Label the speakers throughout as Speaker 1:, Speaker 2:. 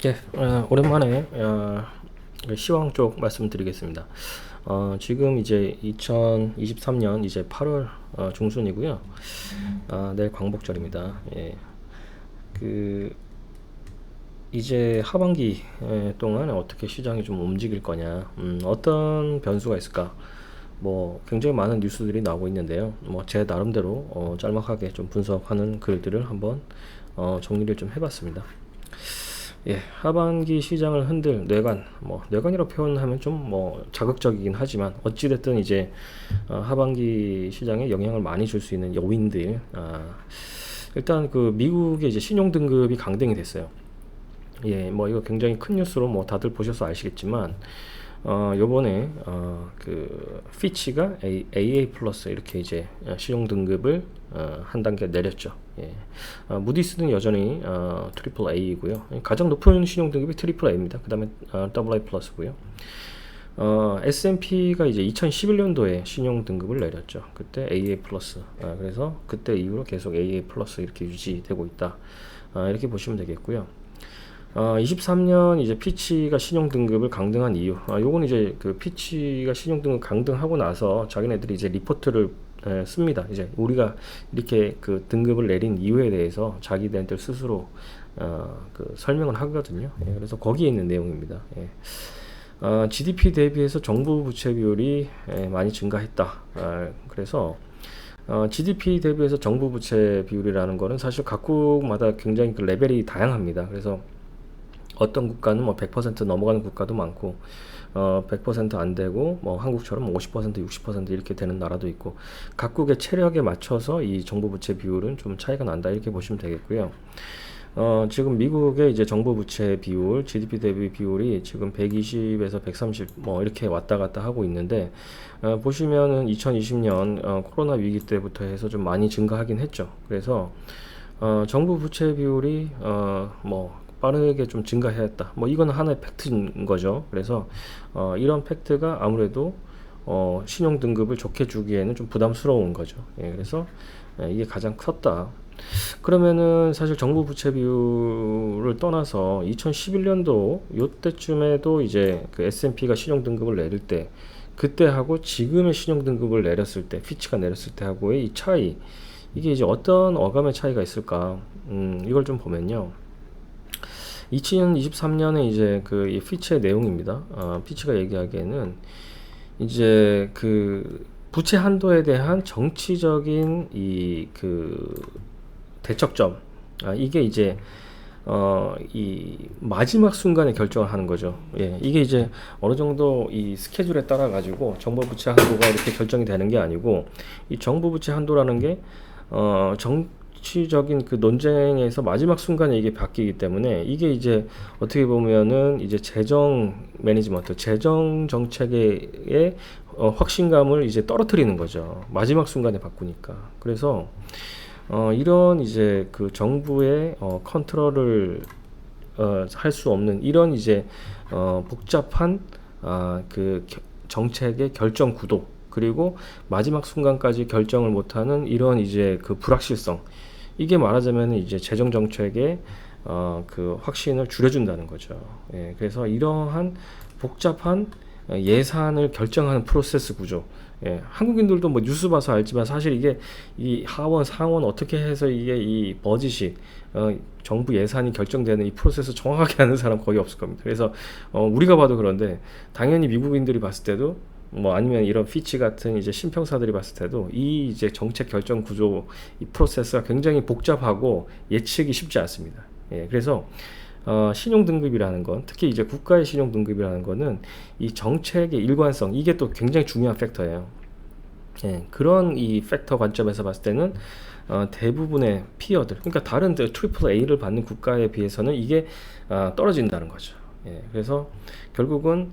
Speaker 1: 예, 오랜만에 시황 쪽 말씀드리겠습니다. 지금 이제 2023년 이제 8월 중순이고요. 내일 광복절입니다. 예, 그 이제 하반기 동안 어떻게 시장이 좀 움직일 거냐, 어떤 변수가 있을까? 뭐 굉장히 많은 뉴스들이 나오고 있는데요. 뭐 제 나름대로 짤막하게 좀 분석하는 글들을 한번 정리를 좀 해봤습니다. 예, 하반기 시장을 흔들 뇌관, 뭐 뇌관이라고 표현하면 좀 뭐 자극적이긴 하지만 어찌됐든 이제 하반기 시장에 영향을 많이 줄 수 있는 요인들, 일단 그 미국의 이제 신용 등급이 강등이 됐어요. 예, 뭐 이거 굉장히 큰 뉴스로 뭐 다들 보셔서 아시겠지만 요번에 그 피치가 AA 플러스 이렇게 이제 신용 등급을 한 단계 내렸죠. 예. 무디스는 여전히 트리플 A이고요. 가장 높은 신용 등급이 트리플 A입니다. 그 다음에 더블 A 플러스고요. S&P가 이제 2011년도에 신용 등급을 내렸죠. 그때 AA 플러스. 그래서 그때 이후로 계속 AA 플러스 이렇게 유지되고 있다. 이렇게 보시면 되겠고요. 23년 이제 피치가 신용 등급을 강등한 이유. 요건 이제 그 피치가 신용 등급 강등하고 나서 자기네들이 이제 리포트를 씁니다. 이제 우리가 이렇게 그 등급을 내린 이유에 대해서 자기네들 스스로 그 설명을 하거든요. 예, 그래서 거기에 있는 내용입니다. 예. GDP 대비해서 정부 부채 비율이 많이 증가했다. 그래서 GDP 대비해서 정부 부채 비율이라는 거는 사실 각국마다 굉장히 그 레벨이 다양합니다. 그래서 어떤 국가는 뭐 100% 넘어가는 국가도 많고 100% 안 되고 뭐 한국처럼 50% 60% 이렇게 되는 나라도 있고 각국의 체력에 맞춰서 이 정부 부채 비율은 좀 차이가 난다 이렇게 보시면 되겠고요. 지금 미국의 이제 정부 부채 비율, GDP 대비 비율이 지금 120에서 130 뭐 이렇게 왔다 갔다 하고 있는데 보시면은 2020년 코로나 위기 때부터 해서 좀 많이 증가하긴 했죠. 그래서 정부 부채 비율이 뭐 빠르게 좀 증가해야겠다. 뭐 이건 하나의 팩트인 거죠. 그래서 이런 팩트가 아무래도 신용 등급을 좋게 주기에는 좀 부담스러운 거죠. 예, 그래서 이게 가장 컸다. 그러면은 사실 정부 부채 비율을 떠나서 2011년도 요때쯤에도 이제 그 S&P가 신용 등급을 내릴 때 그때하고 지금의 신용 등급을 내렸을 때 피치가 내렸을 때하고의 이 차이, 이게 이제 어떤 어감의 차이가 있을까? 이걸 좀 보면요. 2023년에 이제 그 이 피치의 내용입니다. 피치가 얘기하기에는 이제 그 부채 한도에 대한 정치적인 이 그 대척점, 이게 이제 이 마지막 순간에 결정을 하는 거죠. 예, 이게 이제 어느 정도 이 스케줄에 따라 가지고 정부 부채 한도가 이렇게 결정이 되는 게 아니고, 이 정부 부채 한도라는 게 정치적인 그 논쟁에서 마지막 순간에 이게 바뀌기 때문에 이게 이제 어떻게 보면은 이제 재정 매니지먼트, 재정 정책의 확신감을 이제 떨어뜨리는 거죠. 마지막 순간에 바꾸니까. 그래서 이런 이제 그 정부의 컨트롤을 할 수 없는 이런 이제 복잡한 그 정책의 결정 구도, 그리고 마지막 순간까지 결정을 못하는 이런 이제 그 불확실성, 이게 말하자면 이제 재정 정책의 그 확신을 줄여준다는 거죠. 예, 그래서 이러한 복잡한 예산을 결정하는 프로세스 구조. 예, 한국인들도 뭐 뉴스 봐서 알지만 사실 이게 이 하원 상원 어떻게 해서 이게 이 버짓이 정부 예산이 결정되는 이 프로세스 정확하게 아는 사람 거의 없을 겁니다. 그래서 우리가 봐도 그런데 당연히 미국인들이 봤을 때도 뭐 아니면 이런 피치 같은 이제 신평사들이 봤을 때도 이 이제 정책 결정 구조 이 프로세스가 굉장히 복잡하고 예측이 쉽지 않습니다. 예, 그래서 신용 등급이라는 건, 특히 이제 국가의 신용 등급이라는 거는 이 정책의 일관성, 이게 또 굉장히 중요한 팩터예요. 예, 그런 이 팩터 관점에서 봤을 때는 대부분의 피어들, 그러니까 다른 트리플 A를 받는 국가에 비해서는 이게 떨어진다는 거죠. 예, 그래서 결국은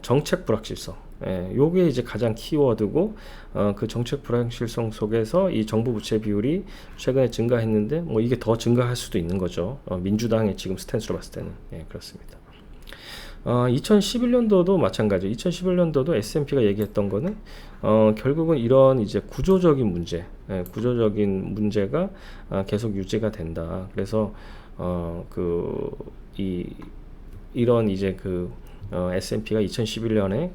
Speaker 1: 정책 불확실성, 예, 요게 이제 가장 키워드고, 그 정책 불확실성 속에서 이 정부 부채 비율이 최근에 증가했는데 뭐 이게 더 증가할 수도 있는 거죠. 민주당의 지금 스탠스로 봤을 때는. 예, 그렇습니다. 2011년도도 마찬가지. 2011년도도 S&P가 얘기했던 거는 결국은 이런 이제 구조적인 문제, 구조적인 문제가 계속 유지가 된다. 그래서 이 이런 이제 그 S&P가 2011년에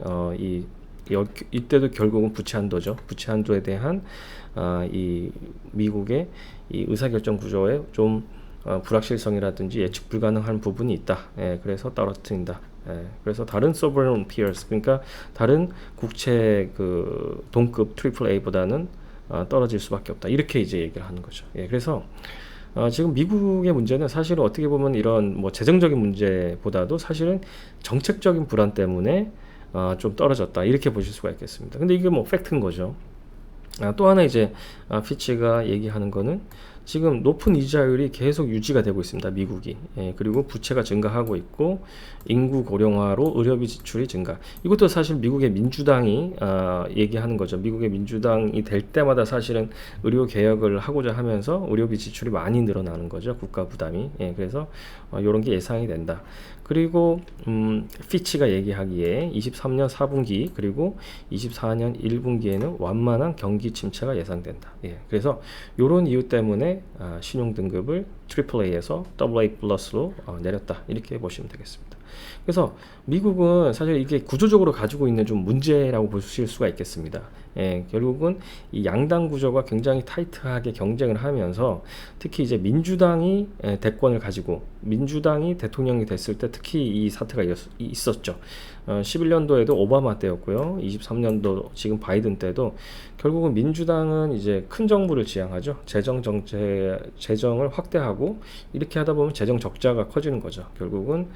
Speaker 1: 이때도 결국은 부채 한도죠. 부채 한도에 대한 이 미국의 이 의사결정 구조에 좀 불확실성이라든지 예측 불가능한 부분이 있다. 그래서 떨어뜨린다. 그래서 다른 sovereign peers, 그러니까 다른 국채 그 동급 AAA보다는 떨어질 수밖에 없다. 이렇게 이제 얘기를 하는 거죠. 그래서 지금 미국의 문제는 사실은 어떻게 보면 이런 뭐 재정적인 문제보다도 사실은 정책적인 불안 때문에 좀 떨어졌다. 이렇게 보실 수가 있겠습니다. 근데 이게 뭐 팩트인 거죠. 또 하나 이제 피치가 얘기하는 거는 지금 높은 이자율이 계속 유지가 되고 있습니다. 미국이. 그리고 부채가 증가하고 있고 인구 고령화로 의료비 지출이 증가. 이것도 사실 미국의 민주당이 얘기하는 거죠. 미국의 민주당이 될 때마다 사실은 의료 개혁을 하고자 하면서 의료비 지출이 많이 늘어나는 거죠. 국가 부담이. 그래서 이런 게 예상이 된다. 그리고 피치가 얘기하기에 23년 4분기 그리고 24년 1분기에는 완만한 경기 침체가 예상된다. 그래서 이런 이유 때문에 신용 등급을 AAA에서 AA 플러스로 내렸다. 이렇게 보시면 되겠습니다. 그래서 미국은 사실 이게 구조적으로 가지고 있는 좀 문제라고 보실 수가 있겠습니다. 결국은 이 양당 구조가 굉장히 타이트하게 경쟁을 하면서 특히 이제 민주당이 대권을 가지고 민주당이 대통령이 됐을 때 특히 이 사태가 있었죠. 11년도에도 오바마 때였고요. 23년도 지금 바이든 때도 결국은 민주당은 이제 큰 정부를 지향하죠. 재정을 확대하고 이렇게 하다 보면 재정 적자가 커지는 거죠. 결국은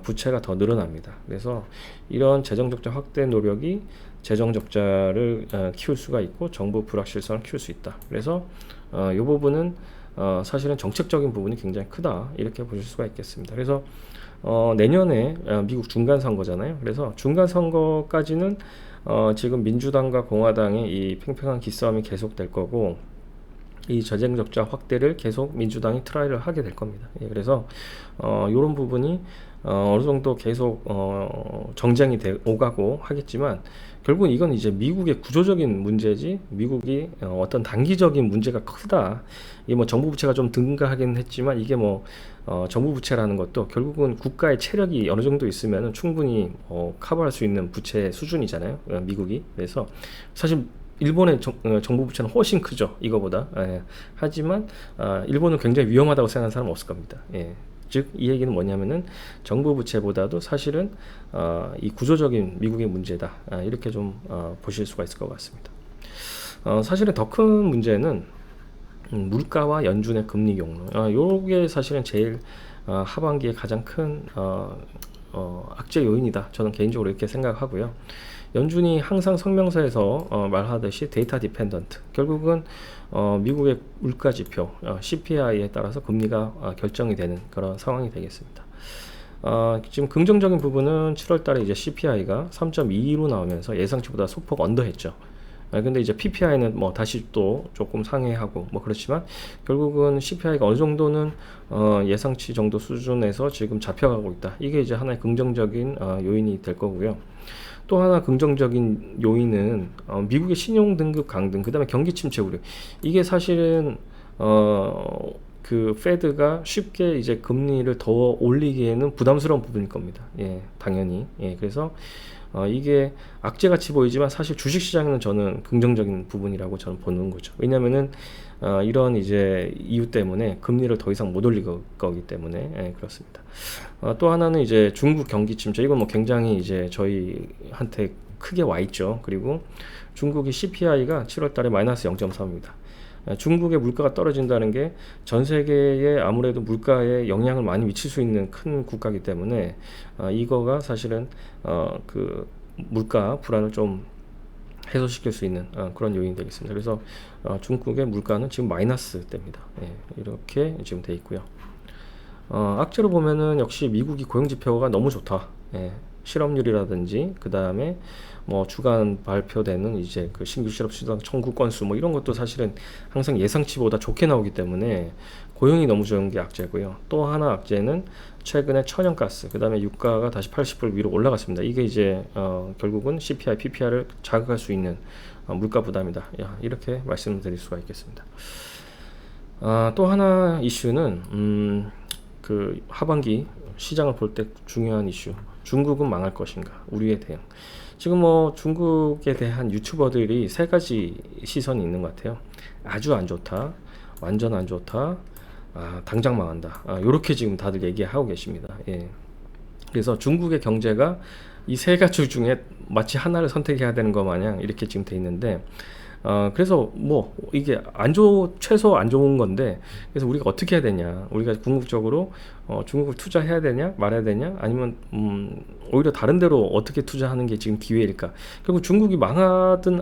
Speaker 1: 부채가 더 늘어납니다. 그래서 이런 재정 적자 확대 노력이 재정 적자를 키울 수가 있고 정부 불확실성을 키울 수 있다. 그래서 이 부분은 사실은 정책적인 부분이 굉장히 크다. 이렇게 보실 수가 있겠습니다. 그래서 내년에 미국 중간 선거잖아요. 그래서 중간 선거까지는 지금 민주당과 공화당의 이 팽팽한 기싸움이 계속될 거고 이 재정 적자 확대를 계속 민주당이 트라이를 하게 될 겁니다. 그래서 이런 부분이 어느 정도 계속 정쟁이 오가고 하겠지만 결국은 이건 이제 미국의 구조적인 문제지 미국이 어떤 단기적인 문제가 크다. 이게 뭐 정부 부채가 좀 증가하긴 했지만 이게 뭐 정부 부채라는 것도 결국은 국가의 체력이 어느 정도 있으면 충분히 커버할 수 있는 부채 수준이잖아요. 미국이. 그래서 사실 일본의 정부 부채는 훨씬 크죠. 이거보다. 하지만 일본은 굉장히 위험하다고 생각하는 사람은 없을 겁니다. 즉 이 얘기는 뭐냐면은 정부 부채보다도 사실은 이 구조적인 미국의 문제다. 이렇게 좀 보실 수가 있을 것 같습니다. 사실은 더 큰 문제는 물가와 연준의 금리 경로. 요게 사실은 제일 하반기에 가장 큰 악재 요인이다. 저는 개인적으로 이렇게 생각하고요. 연준이 항상 성명서에서 말하듯이 데이터 디펜던트. 결국은 미국의 물가 지표 CPI에 따라서 금리가 결정이 되는 그런 상황이 되겠습니다. 지금 긍정적인 부분은 7월 달에 이제 CPI가 3.22로 나오면서 예상치보다 소폭 언더했죠. 근데 이제 PPI는 뭐 다시 또 조금 상회하고 뭐 그렇지만 결국은 CPI가 어느 정도는 예상치 정도 수준에서 지금 잡혀가고 있다. 이게 이제 하나의 긍정적인 요인이 될 거고요. 또 하나 긍정적인 요인은 미국의 신용 등급 강등, 그다음에 경기 침체 우려. 이게 사실은 그 페드가 쉽게 이제 금리를 더 올리기에는 부담스러운 부분일 겁니다. 당연히. 그래서 이게 악재같이 보이지만 사실 주식시장은 저는 긍정적인 부분이라고 저는 보는 거죠. 왜냐면은 이런 이제 이유 때문에 금리를 더 이상 못 올릴 거기 때문에 그렇습니다. 또 하나는 이제 중국 경기 침체. 이건 뭐 굉장히 이제 저희한테 크게 와 있죠. 그리고 중국의 CPI가 7월 달에 마이너스 0.3입니다. 중국의 물가가 떨어진다는 게 전 세계에 아무래도 물가에 영향을 많이 미칠 수 있는 큰 국가이기 때문에 이거가 사실은 그 물가 불안을 좀 해소시킬 수 있는 그런 요인이 되겠습니다. 그래서 중국의 물가는 지금 마이너스 대입니다. 이렇게 지금 돼 있고요. 악재로 보면은 역시 미국이 고용 지표가 너무 좋다. 실업률이라든지 그 다음에 뭐 주간 발표되는 이제 그 신규 실업 시장 청구 건수 뭐 이런 것도 사실은 항상 예상치보다 좋게 나오기 때문에 고용이 너무 좋은 게 악재고요. 또 하나 악재는 최근에 천연가스 그 다음에 유가가 다시 80불 위로 올라갔습니다. 이게 이제 결국은 CPI, PPI를 자극할 수 있는 물가 부담이다. 이렇게 말씀드릴 수가 있겠습니다. 또 하나 이슈는 그 하반기 시장을 볼 때 중요한 이슈. 중국은 망할 것인가? 우리에 대응. 지금 중국에 대한 유튜버들이 세 가지 시선이 있는 것 같아요. 아주 안 좋다, 완전 안 좋다, 당장 망한다. 요렇게 지금 다들 얘기하고 계십니다. 예. 그래서 중국의 경제가 이 세 가지 중에 마치 하나를 선택해야 되는 것 마냥 이렇게 지금 돼 있는데, 그래서 이게 최소 안 좋은 건데, 그래서 우리가 어떻게 해야 되냐, 우리가 궁극적으로 중국을 투자해야 되냐 말아야 되냐, 아니면 오히려 다른 데로 어떻게 투자하는 게 지금 기회일까. 결국 중국이 망하든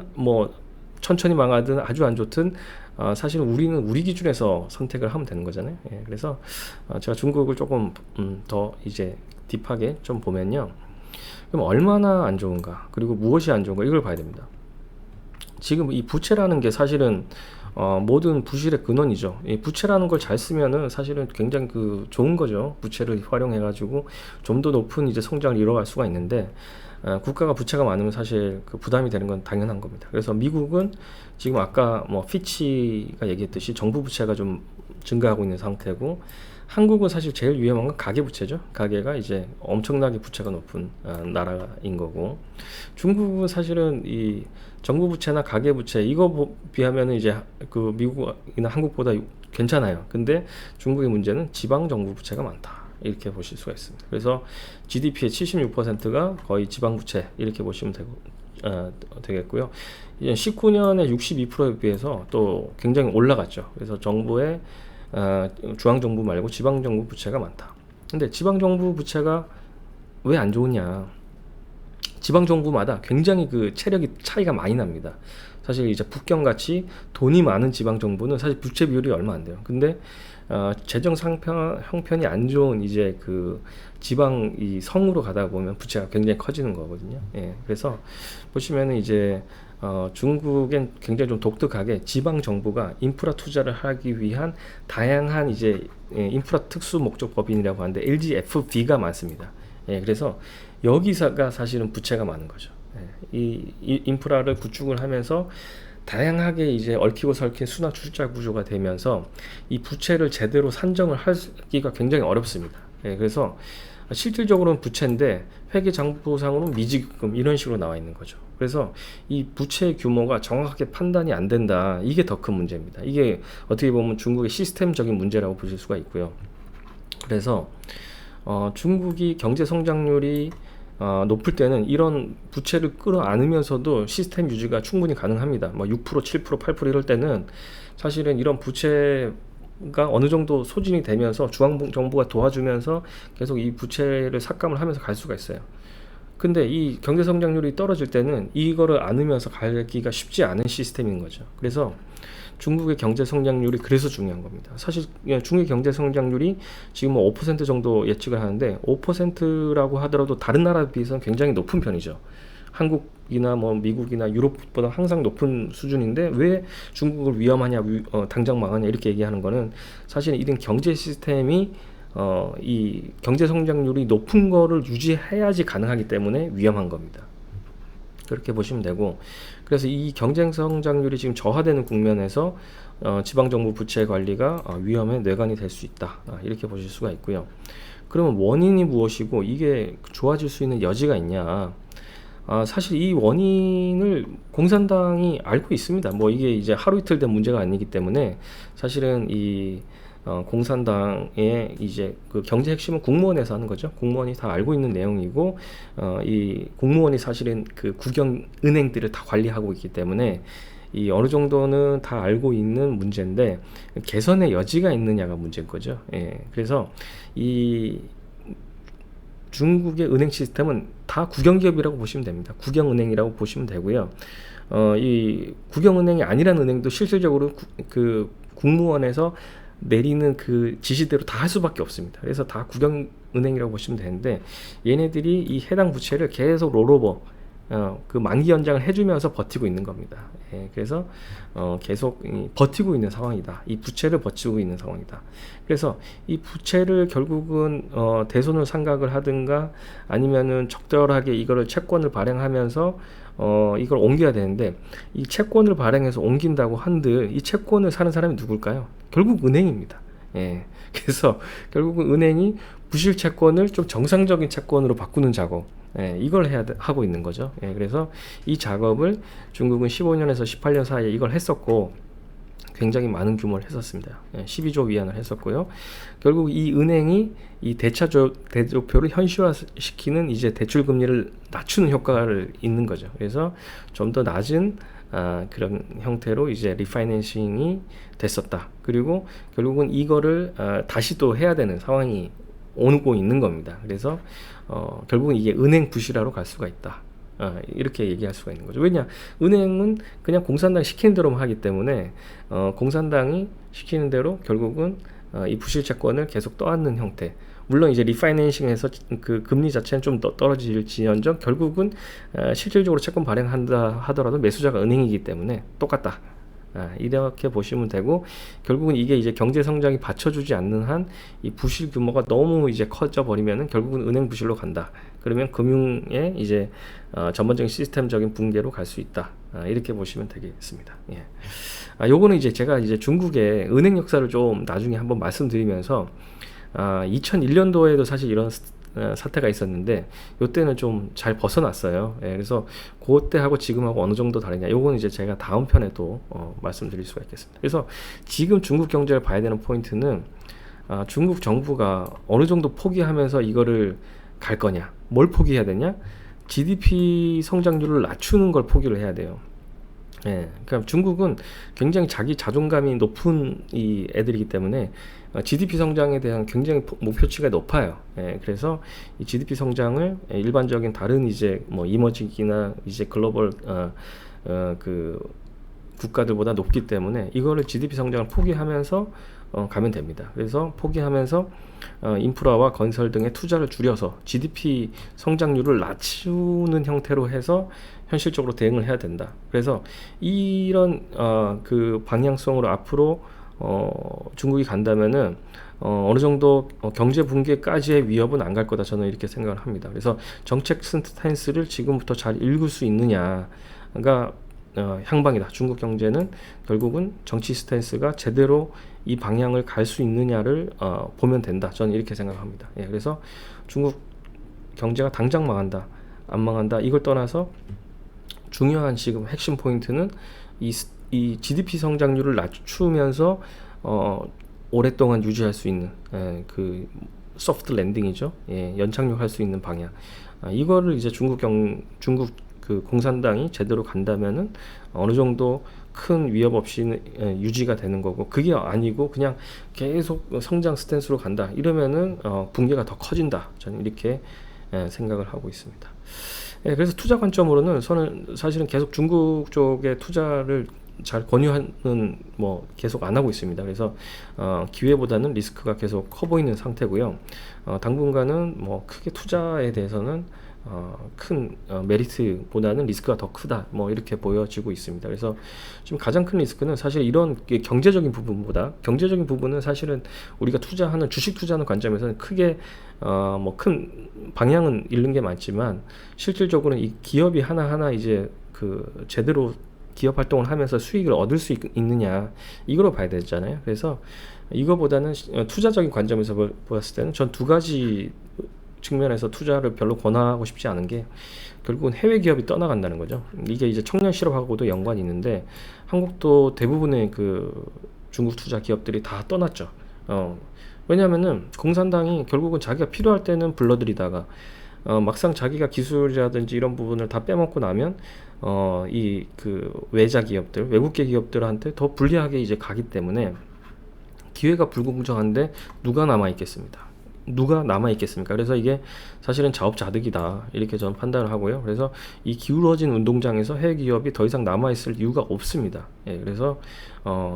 Speaker 1: 천천히 망하든 아주 안 좋든 사실은 우리는 우리 기준에서 선택을 하면 되는 거잖아요. 예, 그래서 제가 중국을 조금 더 이제 딥하게 좀 보면요, 그럼 얼마나 안 좋은가, 그리고 무엇이 안 좋은가, 이걸 봐야 됩니다. 지금 이 부채라는 게 사실은 모든 부실의 근원이죠. 이 부채라는 걸 잘 쓰면은 사실은 굉장히 좋은 거죠. 부채를 활용해 가지고 좀 더 높은 이제 성장을 이뤄갈 수가 있는데, 국가가 부채가 많으면 사실 부담이 되는 건 당연한 겁니다. 그래서 미국은 지금 아까 피치가 얘기했듯이 정부 부채가 좀 증가하고 있는 상태고, 한국은 사실 제일 위험한 건 가계부채죠. 가계가 이제 엄청나게 부채가 높은 나라인 거고, 중국은 사실은 이 정부 부채나 가계 부채 이거 비하면은 이제 미국이나 한국보다 괜찮아요. 근데 중국의 문제는 지방 정부 부채가 많다, 이렇게 보실 수가 있습니다. 그래서 GDP의 76%가 거의 지방 부채, 이렇게 보시면 되겠고요. 19년에 62%에 비해서 또 굉장히 올라갔죠. 그래서 정부의 중앙정부 말고 지방정부 부채가 많다. 근데 지방정부 부채가 왜 안 좋으냐, 지방정부마다 굉장히 체력이 차이가 많이 납니다. 사실 이제 북경같이 돈이 많은 지방정부는 사실 부채 비율이 얼마 안 돼요. 근데 재정 형편이 안 좋은 이제 지방 이 성으로 가다 보면 부채가 굉장히 커지는 거거든요. 예, 그래서 보시면은 이제 중국엔 굉장히 좀 독특하게 지방 정부가 인프라 투자를 하기 위한 다양한 이제 인프라 특수 목적 법인이라고 하는데 LGFB가 많습니다. 예, 그래서 여기서가 사실은 부채가 많은 거죠. 예, 이 인프라를 구축을 하면서 다양하게 이제 얽히고 설킨 순환 출자 구조가 되면서 이 부채를 제대로 산정을 하기가 굉장히 어렵습니다. 예, 그래서 실질적으로는 부채인데 회계장부상으로는 미지급 이런 식으로 나와 있는 거죠. 그래서 이 부채 규모가 정확하게 판단이 안 된다, 이게 더 큰 문제입니다. 이게 어떻게 보면 중국의 시스템적인 문제라고 보실 수가 있고요. 그래서 중국이 경제 성장률이 높을 때는 이런 부채를 끌어안으면서도 시스템 유지가 충분히 가능합니다. 6%, 7%, 8% 이럴 때는 사실은 이런 부채가 어느 정도 소진이 되면서 중앙정부가 도와주면서 계속 이 부채를 삭감을 하면서 갈 수가 있어요. 근데 이 경제 성장률이 떨어질 때는 이거를 안으면서 가기가 쉽지 않은 시스템인 거죠. 그래서 중국의 경제 성장률이 그래서 중요한 겁니다. 사실 중국의 경제 성장률이 지금 5% 정도 예측을 하는데 5%라고 하더라도 다른 나라에 비해서는 굉장히 높은 편이죠. 한국이나 미국이나 유럽보다 항상 높은 수준인데 왜 중국을 위험하냐, 당장 망하냐 이렇게 얘기하는 거는 사실 이런 경제 시스템이 이 경제 성장률이 높은 거를 유지해야지 가능하기 때문에 위험한 겁니다. 그렇게 보시면 되고, 그래서 이 경제 성장률이 지금 저하되는 국면에서 지방정부 부채 관리가 위험에 뇌관이 될 수 있다, 이렇게 보실 수가 있고요. 그러면 원인이 무엇이고 이게 좋아질 수 있는 여지가 있냐? 사실 이 원인을 공산당이 알고 있습니다. 이게 이제 하루 이틀 된 문제가 아니기 때문에 사실은 이 공산당의 이제 경제 핵심은 국무원에서 하는 거죠. 국무원이 다 알고 있는 내용이고, 이 공무원이 사실은 국영 은행들을 다 관리하고 있기 때문에 이 어느 정도는 다 알고 있는 문제인데 개선의 여지가 있느냐가 문제인 거죠. 예, 그래서 이 중국의 은행 시스템은 다 국영기업이라고 보시면 됩니다. 국영은행이라고 보시면 되고요. 이 국영은행이 아니라는 은행도 실질적으로 국무원에서 내리는 지시대로 다 할 수밖에 없습니다. 그래서 다 국영은행이라고 보시면 되는데, 얘네들이 이 해당 부채를 계속 롤오버 만기 연장을 해주면서 버티고 있는 겁니다. 예, 그래서 계속 버티고 있는 상황이다. 이 부채를 버티고 있는 상황이다. 그래서 이 부채를 결국은 대손을 상각을 하든가 아니면은 적절하게 이거를 채권을 발행하면서 이걸 옮겨야 되는데, 이 채권을 발행해서 옮긴다고 한들 이 채권을 사는 사람이 누굴까요? 결국 은행입니다. 예. 그래서 결국은 은행이 부실 채권을 좀 정상적인 채권으로 바꾸는 작업, 예, 이걸 하고 있는 거죠. 예, 그래서 이 작업을 중국은 15년에서 18년 사이에 이걸 했었고, 굉장히 많은 규모를 했었습니다. 12조 위안을 했었고요. 결국 이 은행이 이 대조표를 현실화시키는 이제 대출 금리를 낮추는 효과를 있는 거죠. 그래서 좀 더 낮은 그런 형태로 이제 리파이낸싱이 됐었다. 그리고 결국은 이거를 다시 또 해야 되는 상황이 오고 있는 겁니다. 그래서 결국은 이게 은행 부실화로 갈 수가 있다. 이렇게 얘기할 수가 있는 거죠. 왜냐, 은행은 그냥 공산당이 시키는 대로만 하기 때문에 공산당이 시키는 대로 결국은 이 부실 채권을 계속 떠안는 형태. 물론 이제 리파이낸싱에서 그 금리 자체는 좀 떨어질지언정 결국은 실질적으로 채권 발행한다 하더라도 매수자가 은행이기 때문에 똑같다. 이렇게 보시면 되고, 결국은 이게 이제 경제 성장이 받쳐주지 않는 한 이 부실 규모가 너무 이제 커져 버리면은 결국은 은행 부실로 간다. 그러면 금융의 이제 전반적인 시스템적인 붕괴로 갈 수 있다. 이렇게 보시면 되겠습니다. 예. 요거는 이제 제가 이제 중국의 은행 역사를 좀 나중에 한번 말씀드리면서 2001년도에도 사실 이런 사태가 있었는데 요때는 좀 잘 벗어났어요. 예, 그래서 그때하고 지금하고 어느 정도 다르냐, 요거는 이제 제가 다음 편에 또 말씀드릴 수가 있겠습니다. 그래서 지금 중국 경제를 봐야 되는 포인트는 중국 정부가 어느 정도 포기하면서 이거를 갈 거냐, 뭘 포기해야 되냐, GDP 성장률을 낮추는 걸 포기를 해야 돼요. 예, 그러니까 중국은 굉장히 자기 자존감이 높은 이 애들이기 때문에 GDP 성장에 대한 굉장히 목표치가 높아요. 예, 그래서 이 GDP 성장을 일반적인 다른 이제 뭐 이머징이나 이제 글로벌 그 국가들보다 높기 때문에 이거를 GDP 성장을 포기하면서 가면 됩니다. 그래서 포기하면서 인프라와 건설 등의 투자를 줄여서 GDP 성장률을 낮추는 형태로 해서 현실적으로 대응을 해야 된다. 그래서 이런 그 방향성으로 앞으로 중국이 간다면은 어느 정도 경제 붕괴까지의 위협은 안 갈 거다, 저는 이렇게 생각을 합니다. 그래서 정책 스탠스를 지금부터 잘 읽을 수 있느냐가 향방이다. 중국 경제는 결국은 정치 스탠스가 제대로 이 방향을 갈 수 있느냐를 보면 된다. 저는 이렇게 생각합니다. 예, 그래서 중국 경제가 당장 망한다, 안 망한다, 이걸 떠나서 중요한 지금 핵심 포인트는 이 GDP 성장률을 낮추면서 오랫동안 유지할 수 있는 그 소프트 랜딩이죠. 예, 연착륙할 수 있는 방향. 이거를 이제 중국 그 공산당이 제대로 간다면은 어느 정도 큰 위협 없이 유지가 되는 거고, 그게 아니고 그냥 계속 성장 스탠스로 간다 이러면은 붕괴가 더 커진다. 저는 이렇게 생각을 하고 있습니다. 예, 그래서 투자 관점으로는 저는 사실은 계속 중국 쪽에 투자를 잘 권유하는 뭐 계속 안 하고 있습니다. 그래서 기회보다는 리스크가 계속 커 보이는 상태고요. 당분간은 뭐 크게 투자에 대해서는 큰 메리트보다는 리스크가 더 크다, 뭐 이렇게 보여지고 있습니다. 그래서 지금 가장 큰 리스크는 사실 이런 경제적인 부분보다, 경제적인 부분은 사실은 우리가 투자하는 주식 투자하는 관점에서는 크게 뭐 큰 방향은 잃는 게 많지만, 실질적으로는 이 기업이 하나하나 이제 그 제대로 기업 활동을 하면서 수익을 얻을 수 있느냐, 이거로 봐야 되잖아요. 그래서 이거보다는 투자적인 관점에서 보았을 때는 전 두 가지 측면에서 투자를 별로 권하고 싶지 않은 게, 결국은 해외 기업이 떠나간다는 거죠. 이게 이제 청년 실업하고도 연관이 있는데, 한국도 대부분의 그 중국 투자 기업들이 다 떠났죠. 왜냐하면은 공산당이 결국은 자기가 필요할 때는 불러들이다가 막상 자기가 기술이라든지 이런 부분을 다 빼먹고 나면 이 그 외자 기업들, 외국계 기업들한테 더 불리하게 이제 가기 때문에 기회가 불공정한데 누가 남아있겠습니다. 누가 남아있겠습니까? 그래서 이게 사실은 자업자득이다, 이렇게 저는 판단을 하고요. 그래서 이 기울어진 운동장에서 해외 기업이 더 이상 남아있을 이유가 없습니다. 예, 그래서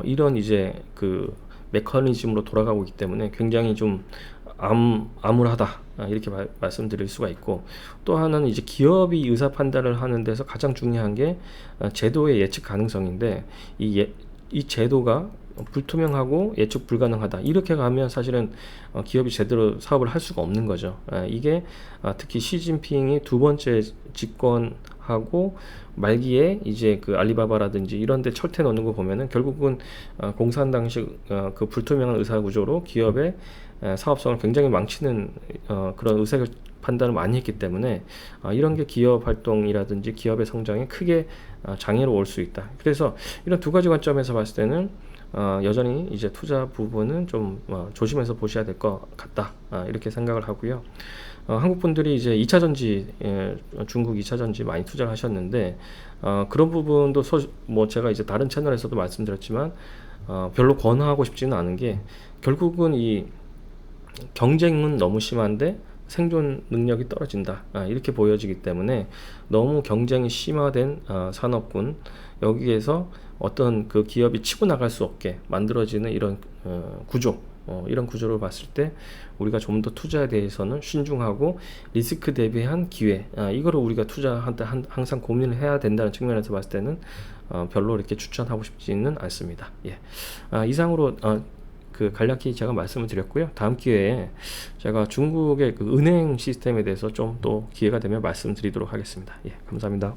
Speaker 1: 이런 이제 그 메커니즘으로 돌아가고 있기 때문에 굉장히 좀 암울하다, 이렇게 말씀드릴 수가 있고, 또 하나는 이제 기업이 의사 판단을 하는 데서 가장 중요한 게 제도의 예측 가능성인데, 이 제도가 불투명하고 예측 불가능하다. 이렇게 가면 사실은 기업이 제대로 사업을 할 수가 없는 거죠. 이게 특히 시진핑이 두 번째 집권하고 말기에 이제 그 알리바바라든지 이런 데 철퇴 넣는 거 보면은 결국은 공산당식 그 불투명한 의사 구조로 기업의 사업성을 굉장히 망치는 그런 의사 판단을 많이 했기 때문에 이런 게 기업 활동이라든지 기업의 성장에 크게 장애로 올 수 있다. 그래서 이런 두 가지 관점에서 봤을 때는 여전히 이제 투자 부분은 좀 조심해서 보셔야 될 것 같다. 이렇게 생각을 하고요. 한국 분들이 이제 2차 전지, 중국 2차 전지 많이 투자를 하셨는데 그런 부분도 뭐 제가 이제 다른 채널에서도 말씀드렸지만 별로 권하고 싶지는 않은 게 결국은 이 경쟁은 너무 심한데 생존 능력이 떨어진다. 이렇게 보여지기 때문에 너무 경쟁이 심화된 산업군 여기에서 어떤 그 기업이 치고 나갈 수 없게 만들어지는 이런 구조, 이런 구조를 봤을 때 우리가 좀 더 투자에 대해서는 신중하고 리스크 대비한 기회, 이거를 우리가 투자할 때 항상 고민을 해야 된다는 측면에서 봤을 때는 별로 이렇게 추천하고 싶지는 않습니다. 예. 이상으로 그 간략히 제가 말씀을 드렸고요. 다음 기회에 제가 중국의 그 은행 시스템에 대해서 좀 또 기회가 되면 말씀드리도록 하겠습니다. 예, 감사합니다.